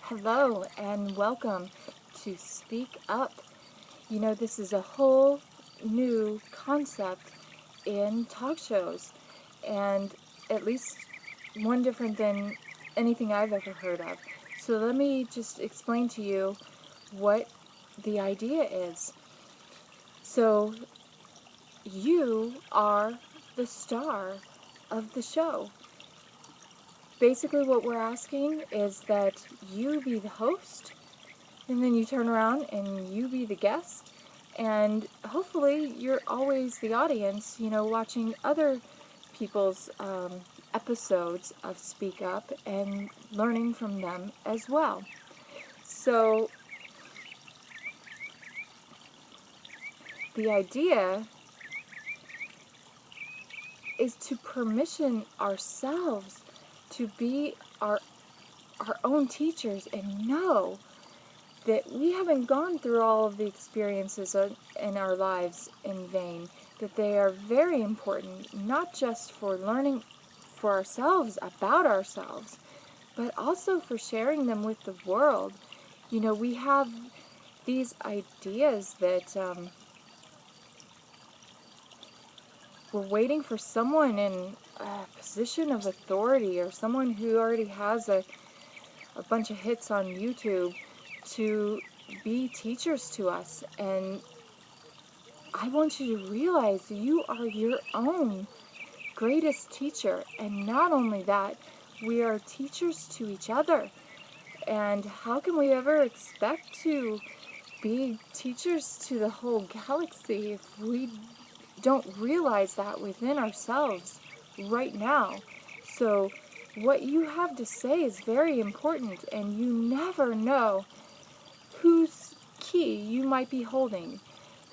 Hello and welcome to Speak Up. You know, this is a whole new concept in talk shows, and at least one different than anything I've ever heard of. So let me just explain to you what the idea is. So you are the star of the show. Basically what we're asking is that you be the host, and then you turn around and you be the guest, and hopefully you're always the audience, watching other people's episodes of Speak Up and learning from them as well. So the idea is to permission ourselves to be our own teachers and know that we haven't gone through all of the experiences in our lives in vain, that they are very important, not just for learning for ourselves about ourselves, but also for sharing them with the world. We have these ideas that we're waiting for someone in a position of authority or someone who already has a bunch of hits on YouTube to be teachers to us. And I want you to realize you are your own greatest teacher. And not only that, we are teachers to each other. And how can we ever expect to be teachers to the whole galaxy if we don't realize that within ourselves right now? So what you have to say is very important, and you never know whose key you might be holding,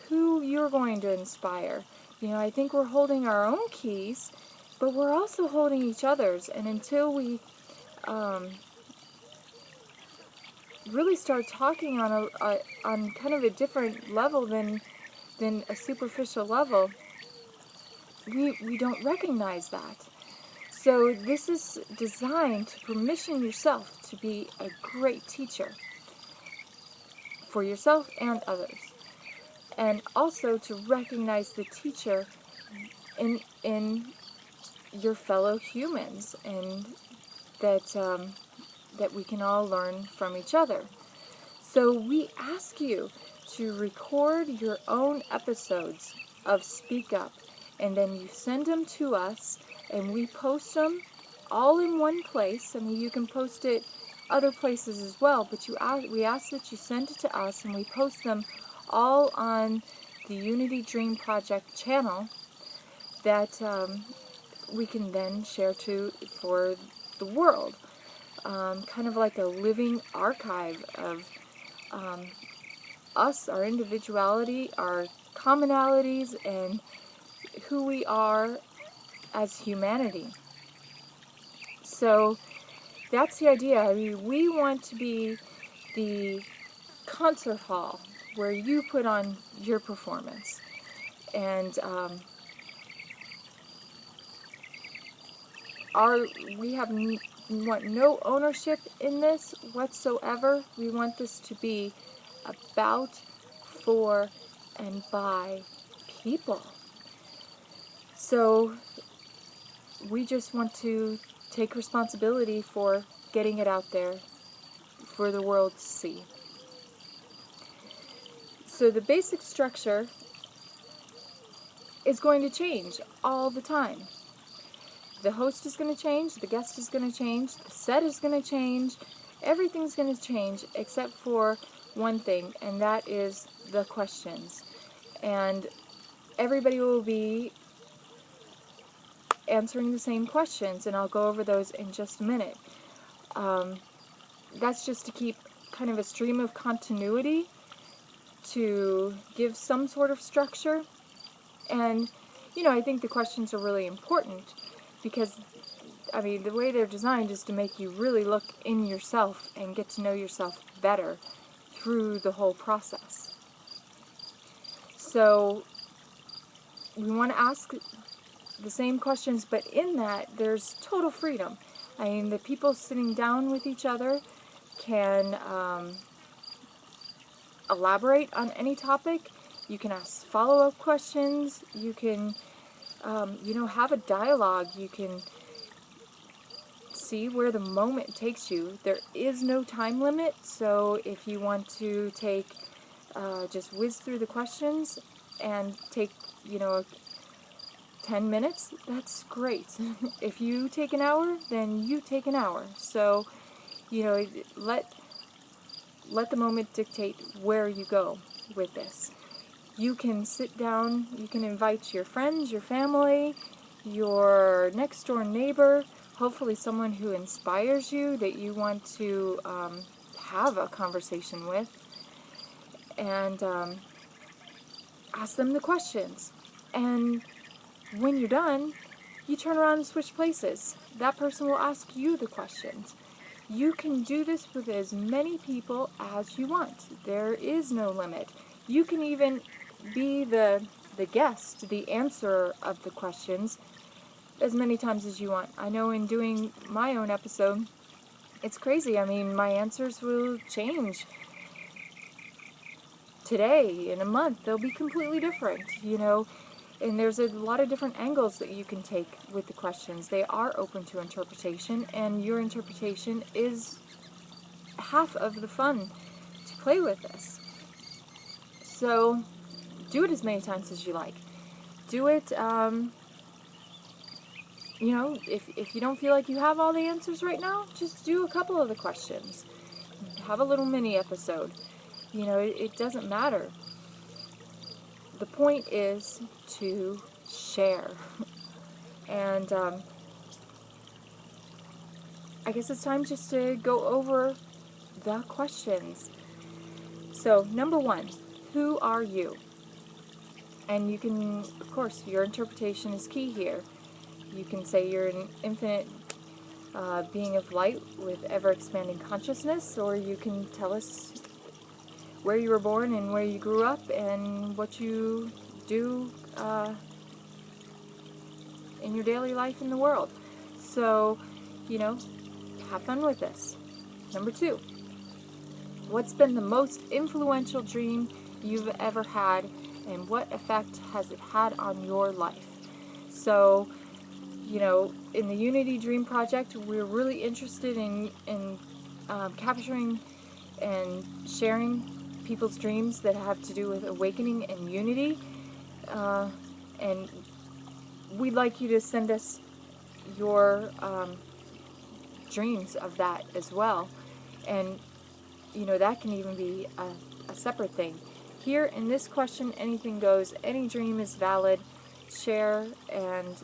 who you're going to inspire. I think we're holding our own keys, but we're also holding each other's. And until we really start talking on on kind of a different level than a superficial level, we don't recognize that. So this is designed to permission yourself to be a great teacher for yourself and others, and also to recognize the teacher in your fellow humans, and that we can all learn from each other. So we ask you to record your own episodes of Speak Up, and then you send them to us, and we post them all in one place. I mean, you can post it other places as well, but we ask that you send it to us, and we post them all on the Unity Dream Project channel that we can then share for the world. Kind of like a living archive of us, our individuality, our commonalities, and who we are as humanity. So that's the idea. I mean, we want to be the concert hall where you put on your performance. And we want no ownership in this whatsoever. We want this to be about, for, and by people. So we just want to take responsibility for getting it out there for the world to see. So the basic structure is going to change all the time. The host is going to change, the guest is going to change, the set is going to change, everything's going to change except for one thing, and that is the questions. And everybody will be answering the same questions, and I'll go over those in just a minute. That's just to keep kind of a stream of continuity, to give some sort of structure. And, I think the questions are really important because, I mean, the way they're designed is to make you really look in yourself and get to know yourself better through the whole process. So we want to ask the same questions, but in that there's total freedom. I mean, the people sitting down with each other, can elaborate on any topic. You can ask follow-up questions. You can, have a dialogue. You can see where the moment takes you. There is no time limit, so if you want to just whiz through the questions and take, 10 minutes, that's great. If you take an hour, then you take an hour. So, let the moment dictate where you go with this. You can sit down, you can invite your friends, your family, your next door neighbor, hopefully someone who inspires you that you want to have a conversation with, and ask them the questions. And when you're done, you turn around and switch places. That person will ask you the questions. You can do this with as many people as you want. There is no limit. You can even be the guest, the answerer of the questions, as many times as you want. I know in doing my own episode, it's crazy. I mean, my answers will change. Today, in a month, they'll be completely different, and there's a lot of different angles that you can take with the questions. They are open to interpretation, and your interpretation is half of the fun to play with this. So, do it as many times as you like. Do it, if you don't feel like you have all the answers right now, just do a couple of the questions. Have a little mini episode. It doesn't matter. The point is to share. And I guess it's time just to go over the questions. So, number 1, who are you? And you can, of course, your interpretation is key here. You can say you're an infinite being of light with ever-expanding consciousness, or you can tell us where you were born and where you grew up and what you do in your daily life in the world. So, have fun with this. Number 2, what's been the most influential dream you've ever had, and what effect has it had on your life? So, in the Unity Dream Project, we're really interested in capturing and sharing people's dreams that have to do with awakening and unity. And we'd like you to send us your dreams of that as well. And, that can even be a separate thing. Here in this question, anything goes. Any dream is valid. Share, and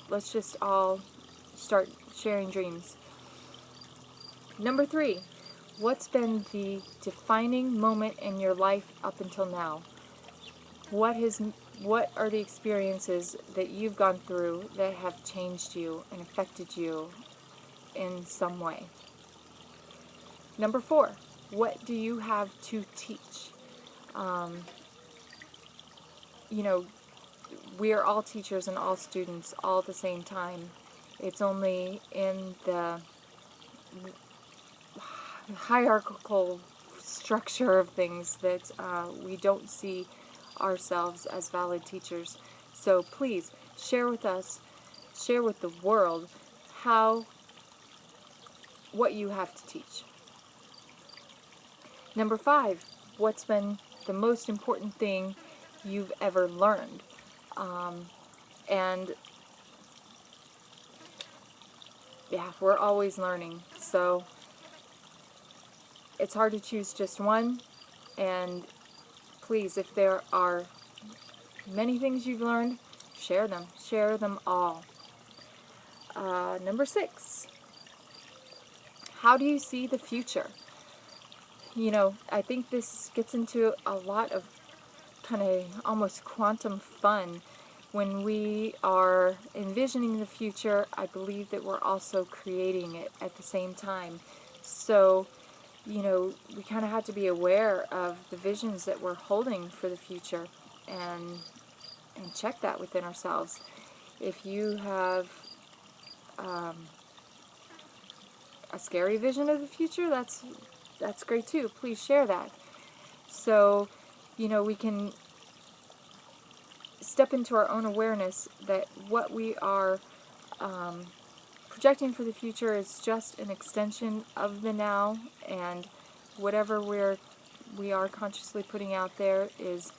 let's just all start sharing dreams. Number 3, what's been the defining moment in your life up until now? What are the experiences that you've gone through that have changed you and affected you in some way? Number 4, what do you have to teach? We are all teachers and all students all at the same time. It's only in the hierarchical structure of things that we don't see ourselves as valid teachers. So please share with us, share with the world what you have to teach. Number 5, what's been the most important thing you've ever learned? And yeah, we're always learning, so it's hard to choose just one. And please, if there are many things you've learned, share them all. Number 6, how do you see the future? I think this gets into a lot of kind of almost quantum fun. When we are envisioning the future, I believe that we're also creating it at the same time. So, we kind of have to be aware of the visions that we're holding for the future and check that within ourselves. If you have a scary vision of the future, that's great too. Please share that. So, we can step into our own awareness that what we are projecting for the future is just an extension of the now, and whatever we are consciously putting out there is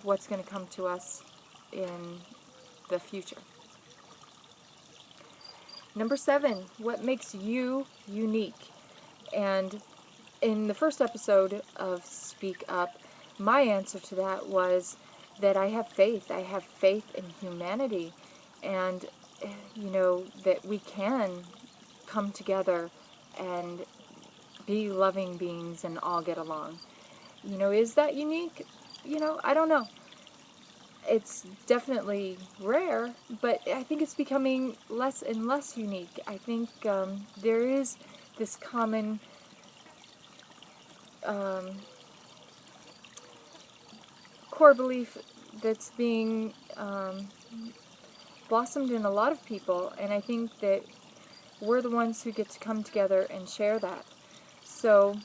what's going to come to us in the future. Number 7, what makes you unique? And in the first episode of Speak Up, my answer to that was that I have faith. I have faith in humanity, and that we can come together and be loving beings and all get along. Is that unique? I don't know. It's definitely rare, but I think it's becoming less and less unique. I think there is this common core belief that's being blossomed in a lot of people, and I think that we're the ones who get to come together and share that. So,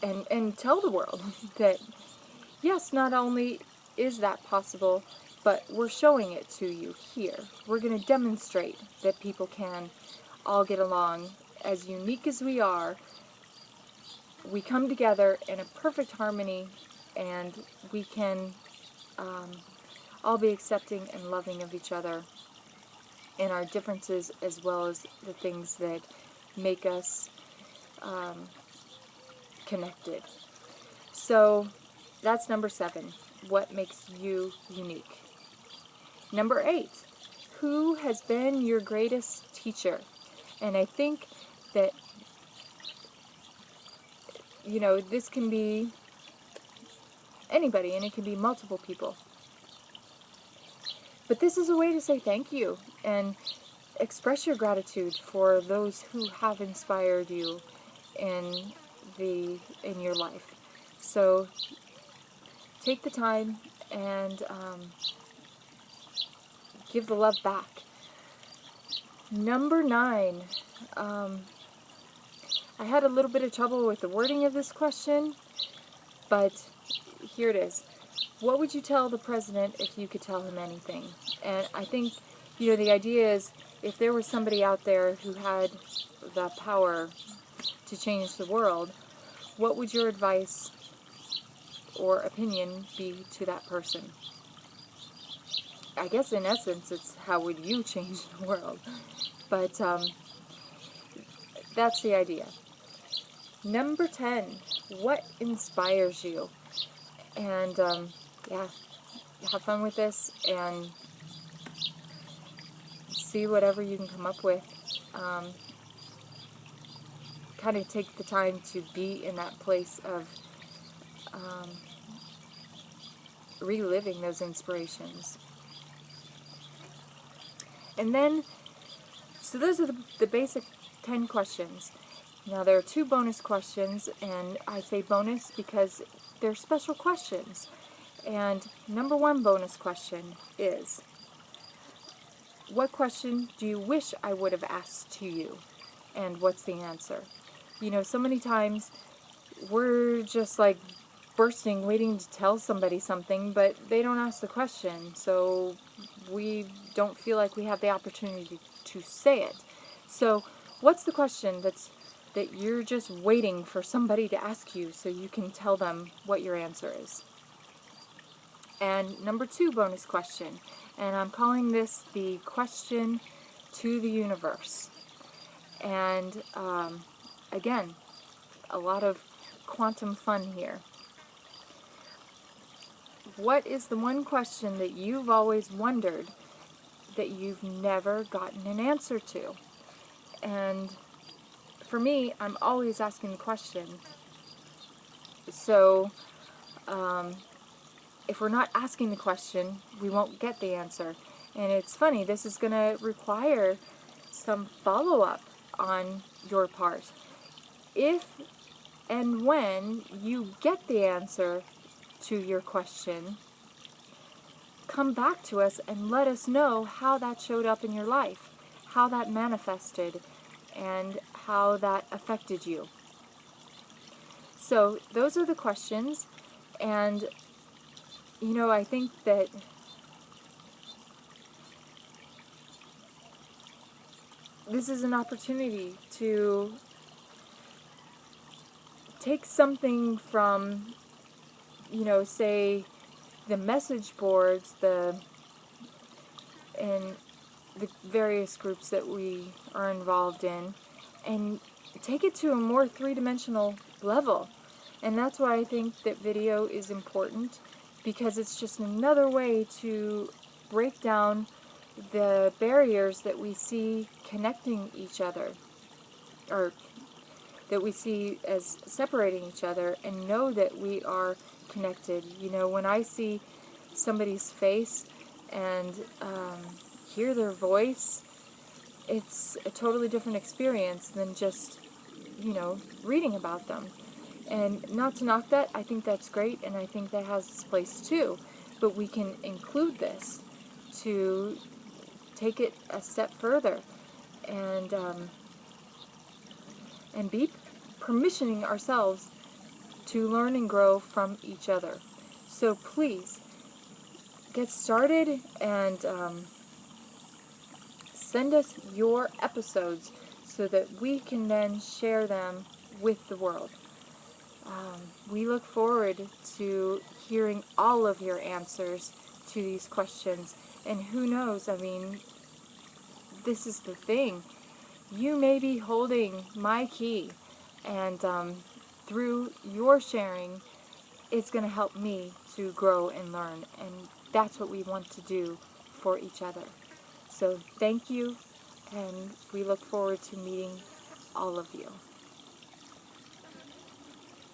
and tell the world that yes, not only is that possible, but we're showing it to you here. We're going to demonstrate that people can all get along. As unique as we are, we come together in a perfect harmony, and we can all be accepting and loving of each other in our differences, as well as the things that make us connected. So that's number 7. What makes you unique? Number 8. Who has been your greatest teacher? And I think that, this can be anybody, and it can be multiple people. But this is a way to say thank you and express your gratitude for those who have inspired you in your life. So take the time and give the love back. Number 9. I had a little bit of trouble with the wording of this question, but here it is. What would you tell the president if you could tell him anything? And I think, the idea is, if there was somebody out there who had the power to change the world, what would your advice or opinion be to that person? I guess in essence it's how would you change the world? But that's the idea. Number 10, what inspires you? And have fun with this and see whatever you can come up with. Kind of take the time to be in that place of reliving those inspirations. And then, so those are the basic 10 questions. Now there are 2 bonus questions, and I say bonus because they're special questions. And number 1 bonus question is, what question do you wish I would have asked to you? And what's the answer? So many times we're just like bursting, waiting to tell somebody something, but they don't ask the question, so we don't feel like we have the opportunity to say it. So what's the question that you're just waiting for somebody to ask you so you can tell them what your answer is? And number 2 bonus question, and I'm calling this the question to the universe. And again, a lot of quantum fun here. What is the one question that you've always wondered that you've never gotten an answer to? And for me, I'm always asking the question. So if we're not asking the question, we won't get the answer. And it's funny, this is going to require some follow-up on your part. If and when you get the answer to your question, come back to us and let us know how that showed up in your life, how that manifested, and how that affected you. So those are the questions, and I think that this is an opportunity to take something from, say, the message boards, and the various groups that we are involved in, and take it to a more three-dimensional level. And that's why I think that video is important, because it's just another way to break down the barriers that we see connecting each other, or that we see as separating each other, and know that we are connected. When I see somebody's face and hear their voice, it's a totally different experience than just, reading about them. And not to knock that, I think that's great, and I think that has its place too. But we can include this to take it a step further, and be permissioning ourselves to learn and grow from each other. So please, get started and send us your episodes so that we can then share them with the world. We look forward to hearing all of your answers to these questions. And who knows, this is the thing. You may be holding my key, and through your sharing, it's going to help me to grow and learn. And that's what we want to do for each other. So thank you, and we look forward to meeting all of you.